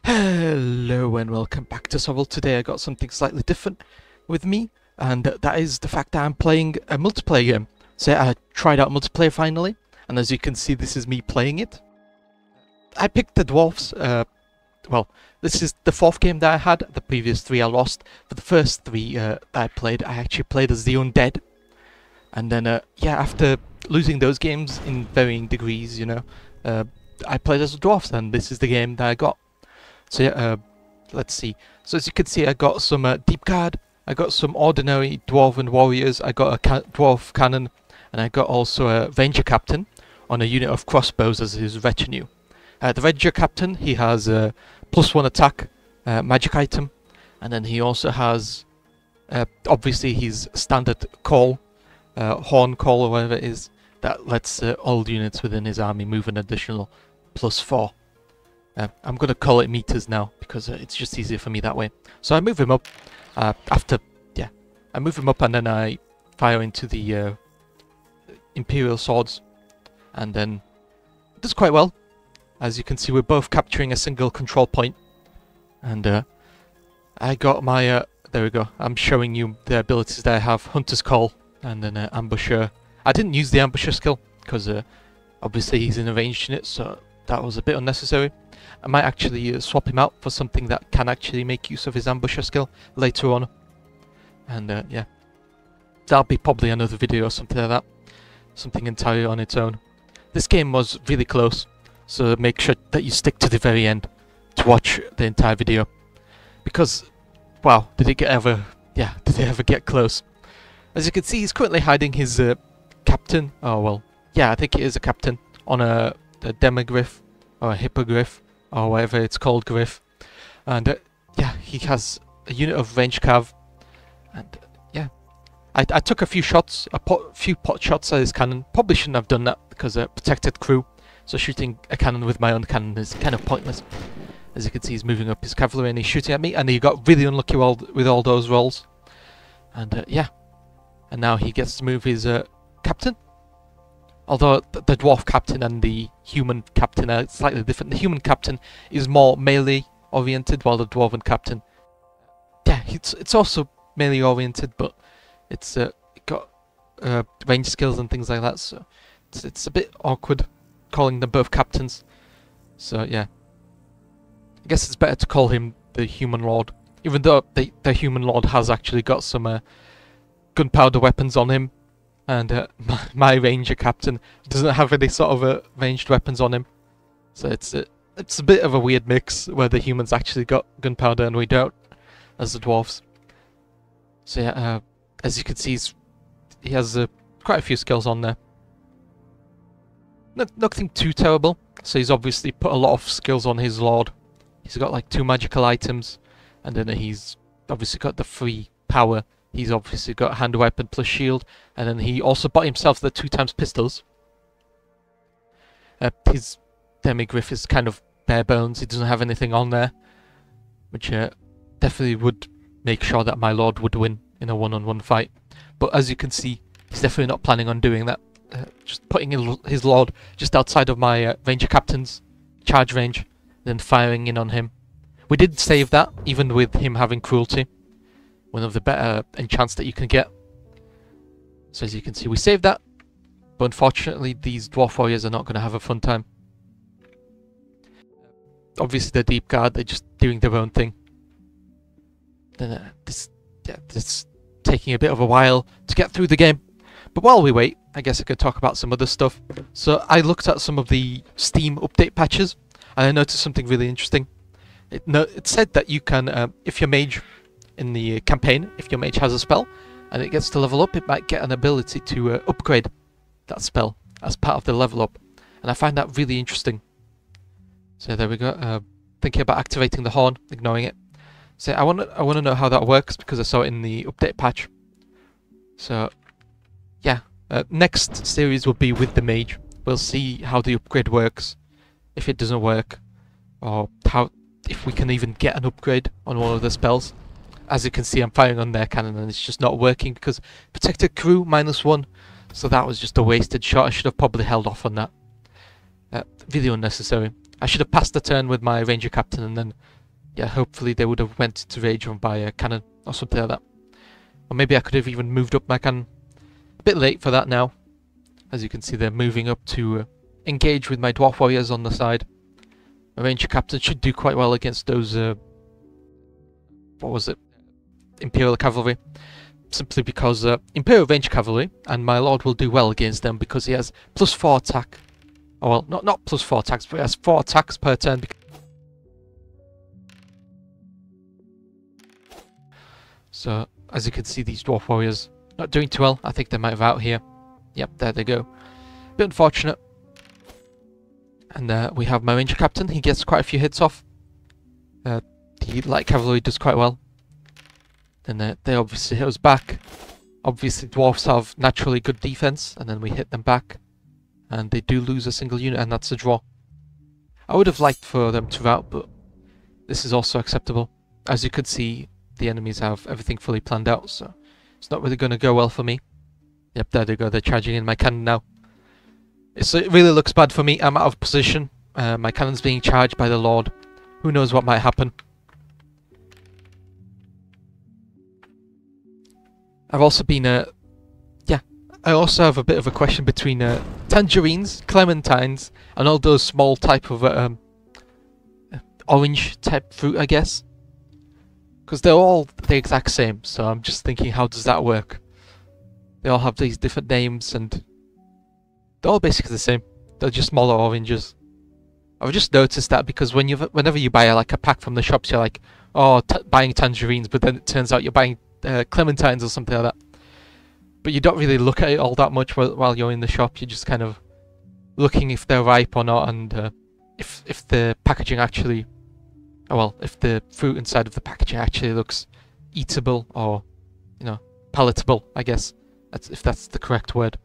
Hello and welcome back to Sovl. Today I got something slightly different with me, and that is the fact that I'm playing a multiplayer game. So I tried out multiplayer finally, and as you can see this is me playing it. I picked the Dwarfs. Well, this is the fourth game that I had. The previous three I lost. For the first three that I played, I actually played as the Undead. And then, yeah, after losing those games in varying degrees, I played as the Dwarfs, and this is the game that I got. So yeah, let's see. So as you can see, I got some deep guard, I got some ordinary dwarven warriors, I got a dwarf cannon, and I got also a ranger captain on a unit of crossbows as his retinue. The ranger captain, he has +1 attack, magic item, and then he also has obviously his standard call, horn call or whatever it is, that lets all units within his army move an additional +4. I'm going to call it meters now because it's just easier for me that way. So I move him up I move him up and then I fire into the Imperial swords, and then it does quite well. As you can see, we're both capturing a single control point, and I got my there we go. I'm showing you the abilities that I have: Hunter's Call and then Ambusher. I didn't use the Ambusher skill because obviously he's in a ranged unit, so that was a bit unnecessary. I might actually swap him out for something that can actually make use of his Ambusher skill later on. And yeah, that'll be probably another video or something like that. Something entirely on its own. This game was really close, so make sure that you stick to the very end to watch the entire video. Because, wow, did it ever get close. As you can see, he's currently hiding his captain. Oh, well, yeah, I think it is a captain on a demogryph or a hippogriff or whatever it's called, gryph. And yeah, he has a unit of range cav, and yeah, I took a few shots, few pot shots at his cannon. Probably shouldn't have done that because protected crew, so shooting a cannon with my own cannon is kind of pointless. As you can see, he's moving up his cavalry and he's shooting at me, and he got really unlucky with all those rolls. And yeah, and now he gets to move his captain. Although the dwarf captain and the human captain are slightly different. The human captain is more melee oriented, while the dwarven captain, yeah, it's also melee oriented, but it's got range skills and things like that. So it's a bit awkward calling them both captains. So yeah, I guess it's better to call him the human lord, even though the human lord has actually got some gunpowder weapons on him. And my ranger captain doesn't have any sort of ranged weapons on him, so it's a bit of a weird mix where the humans actually got gunpowder and we don't, as the dwarves. So yeah, as you can see, he has quite a few skills on there. Nothing too terrible. So he's obviously put a lot of skills on his lord. He's got like 2 magical items, and then he's obviously got the 3 power. He's obviously got hand weapon plus shield, and then he also bought himself the 2x pistols. His demigryph is kind of bare bones. He doesn't have anything on there, which definitely would make sure that my lord would win in a one-on-one fight. But as you can see, he's definitely not planning on doing that. Just putting his lord just outside of my ranger captain's charge range, then firing in on him. We did save that, even with him having cruelty. One of the better enchants that you can get. So as you can see, we saved that, but unfortunately these dwarf warriors are not going to have a fun time. Obviously the deep guard, they're just doing their own thing. Then this taking a bit of a while to get through the game. But while we wait, I guess I could talk about some other stuff. So I looked at some of the Steam update patches, and I noticed something really interesting. It said that you can, if your mage in the campaign, if your mage has a spell and it gets to level up, it might get an ability to upgrade that spell as part of the level up, and I find that really interesting. So there we go. Thinking about activating the horn, ignoring it. So I want to know how that works because I saw it in the update patch. So yeah, next series will be with the mage. We'll see how the upgrade works, if it doesn't work, or if we can even get an upgrade on one of the spells. As you can see, I'm firing on their cannon and it's just not working because protected crew -1, so that was just a wasted shot. I should have probably held off on that. Really unnecessary. I should have passed the turn with my ranger captain, and then, yeah, hopefully they would have went to rage on by a cannon or something like that. Or maybe I could have even moved up my cannon. A bit late for that now. As you can see, they're moving up to engage with my dwarf warriors on the side. My ranger captain should do quite well against those, what was it? Imperial cavalry. Simply because Imperial Range Cavalry, and my lord will do well against them because he has +4 attack. Oh, well, not +4 attacks, but he has 4 attacks per turn. So, as you can see, these Dwarf Warriors not doing too well. I think they might have out here. Yep, there they go. Bit unfortunate. And we have my Ranger Captain. He gets quite a few hits off. The Light Cavalry does quite well. Then they obviously hit us back. Obviously, Dwarfs have naturally good defense, and then we hit them back. And they do lose a single unit, and that's a draw. I would have liked for them to rout, but this is also acceptable. As you could see, the enemies have everything fully planned out, so it's not really going to go well for me. Yep, there they go. They're charging in my cannon now. It really looks bad for me. I'm out of position. My cannon's being charged by the Lord. Who knows what might happen. I've also been, I also have a bit of a question between tangerines, clementines, and all those small type of orange type fruit, I guess. Because they're all the exact same, so I'm just thinking, how does that work? They all have these different names, and they're all basically the same. They're just smaller oranges. I've just noticed that because whenever you buy like a pack from the shops, you're like, oh, buying tangerines, but then it turns out you're buying clementines or something like that. But you don't really look at it all that much while you're in the shop. You're just kind of looking if they're ripe or not, and if the packaging actually, if the fruit inside of the packaging actually looks eatable or, palatable, I guess, if that's the correct word.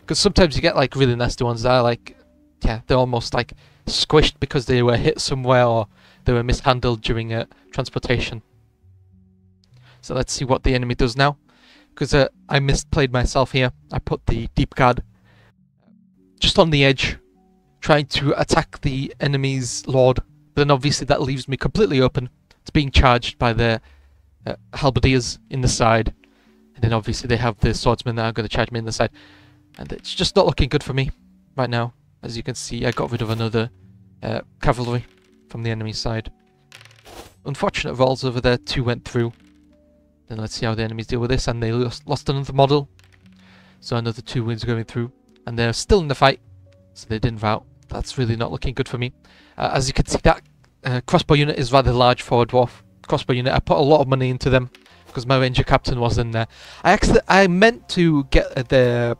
Because sometimes you get like really nasty ones that are like, they're almost like squished because they were hit somewhere or they were mishandled during transportation. So let's see what the enemy does now. Because I misplayed myself here. I put the deep guard just on the edge, trying to attack the enemy's lord. But then obviously that leaves me completely open. It's being charged by the halberdiers in the side. And then obviously they have the swordsmen that are going to charge me in the side. And it's just not looking good for me right now. As you can see, I got rid of another cavalry from the enemy side. Unfortunate rolls over there, 2 went through. Then let's see how the enemies deal with this, and they lost another model. So another 2 wounds going through. And they're still in the fight, so they didn't rout. That's really not looking good for me. As you can see, that crossbow unit is rather large for a dwarf crossbow unit. I put a lot of money into them because my ranger captain was in there. I meant to get the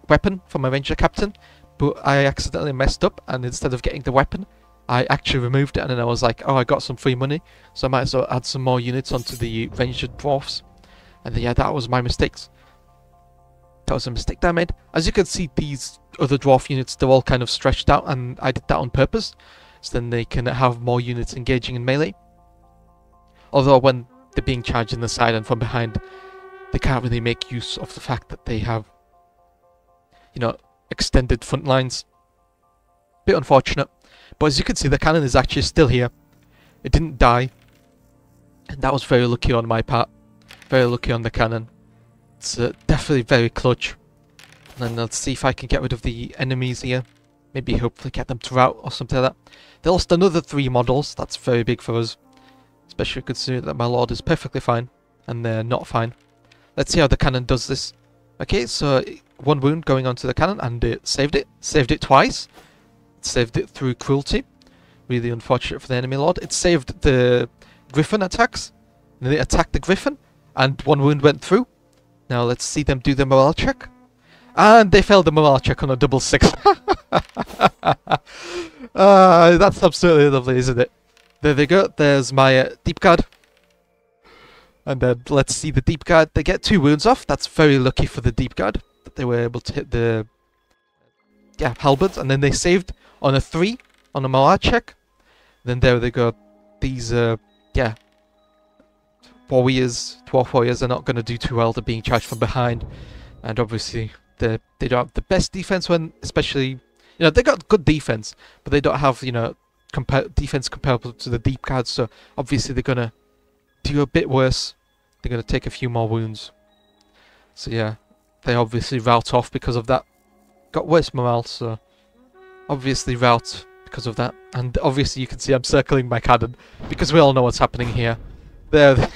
weapon from my ranger captain, but I accidentally messed up, and instead of getting the weapon, I actually removed it, and then I was like, oh, I got some free money, so I might as well add some more units onto the ranged dwarfs. And yeah, that was my mistakes. That was a mistake that I made. As you can see, these other dwarf units, they're all kind of stretched out, and I did that on purpose, so then they can have more units engaging in melee. Although when they're being charged in the side and from behind, they can't really make use of the fact that they have, extended front lines. Bit unfortunate. But as you can see, the cannon is actually still here. It didn't die. And that was very lucky on my part. Very lucky on the cannon. It's definitely very clutch. And then let's see if I can get rid of the enemies here. Maybe hopefully get them to rout or something like that. They lost another 3 models. That's very big for us. Especially considering that my lord is perfectly fine. And they're not fine. Let's see how the cannon does this. Okay, so 1 wound going onto the cannon, and it saved it. Saved it twice. It saved it through cruelty. Really unfortunate for the enemy lord. It saved the griffin attacks. And they attacked the griffin, and 1 wound went through. Now let's see them do the morale check. And they failed the morale check on a double 6. That's absolutely lovely, isn't it? There they go. There's my deep guard. And then let's see the deep guard. They get 2 wounds off. That's very lucky for the deep guard that they were able to hit the halberds. And then they saved on a 3 on a morale check. Then there they go. These warriors, dwarf warriors, are not going to do too well. They're being charged from behind, and obviously they don't have the best defense when, especially, they got good defense, but they don't have defense comparable to the deep guard, so obviously they're gonna do a bit worse. They're gonna take a few more wounds. So yeah, they obviously rout off because of that. Got worse morale, so obviously rout because of that. And obviously you can see I'm circling my cannon because we all know what's happening here. There.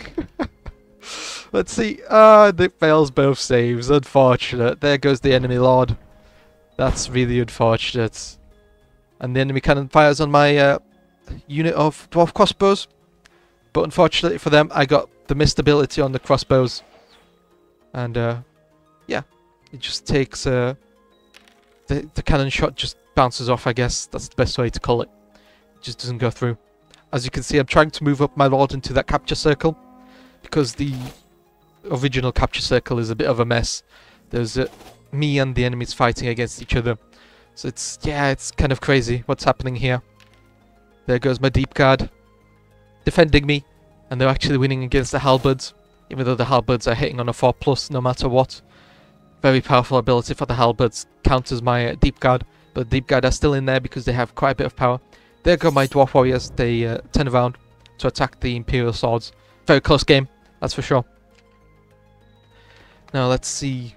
Let's see. It fails both saves. Unfortunate. There goes the enemy lord. That's really unfortunate. And the enemy cannon fires on my unit of dwarf crossbows. But unfortunately for them, I got the missed ability on the crossbows. And yeah, it just takes the cannon shot just bounces off, I guess. That's the best way to call it. It just doesn't go through. As you can see, I'm trying to move up my lord into that capture circle, because the original capture circle is a bit of a mess. There's me and the enemies fighting against each other. So it's kind of crazy what's happening here. There goes my deep guard defending me, and they're actually winning against the halberds, even though the halberds are hitting on a 4+ no matter what. Very powerful ability for the halberds, counters my deep guard, but the deep guard are still in there because they have quite a bit of power. There go my dwarf warriors. They turn around to attack the imperial swords. Very close game, that's for sure. Now let's see.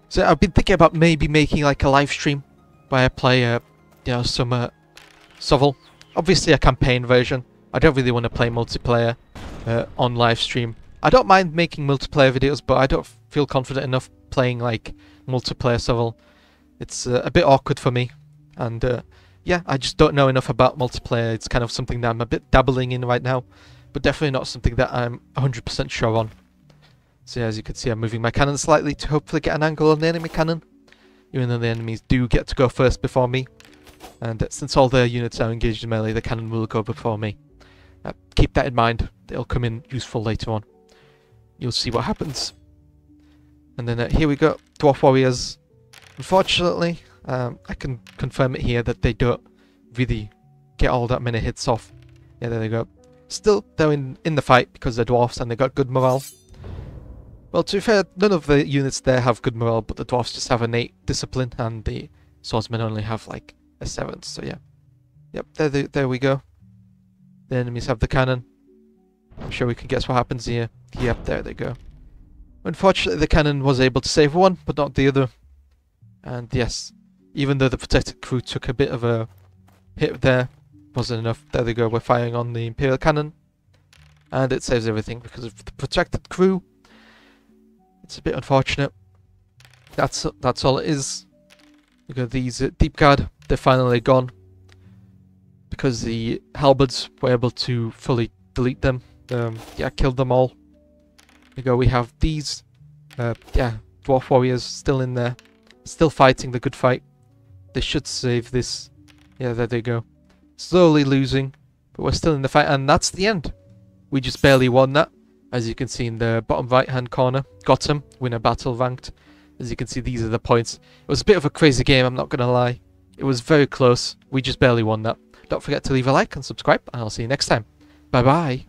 So I've been thinking about maybe making like a live stream where I play, you know, some Sovl. Obviously a campaign version. I don't really want to play multiplayer on live stream. I don't mind making multiplayer videos, but I don't feel confident enough playing like multiplayer Sovl. It's a bit awkward for me, and yeah, I just don't know enough about multiplayer. It's kind of something that I'm a bit dabbling in right now, but definitely not something that I'm 100% sure on. So yeah, as you can see, I'm moving my cannon slightly to hopefully get an angle on the enemy cannon, even though the enemies do get to go first before me. And since all their units are engaged in melee, the cannon will go before me. Keep that in mind. It'll come in useful later on. You'll see what happens. And then here we go, dwarf warriors. Unfortunately, I can confirm it here that they don't really get all that many hits off. Yeah, there they go. Still, they're in the fight because they're dwarfs and they got good morale. Well, to be fair, none of the units there have good morale, but the dwarfs just have innate discipline, and the swordsmen only have like a 7th. So yeah, yep, there we go. The enemies have the cannon. I'm sure we can guess what happens here. Yep, there they go. Unfortunately, the cannon was able to save one, but not the other. And yes, even though the protected crew took a bit of a hit there, wasn't enough. There they go, we're firing on the Imperial cannon. And it saves everything because of the protected crew. It's a bit unfortunate. That's all it is. Look at these deep guard, they're finally gone. Because the halberds were able to fully delete them. Yeah, killed them all. There you go, we have these yeah, dwarf warriors still in there. Still fighting the good fight. They should save this. Yeah, there they go. Slowly losing, but we're still in the fight, and that's the end. We just barely won that. As you can see in the bottom right hand corner. Got him, win a battle ranked. As you can see, these are the points. It was a bit of a crazy game, I'm not gonna lie. It was very close. We just barely won that. Don't forget to leave a like and subscribe, and I'll see you next time. Bye bye.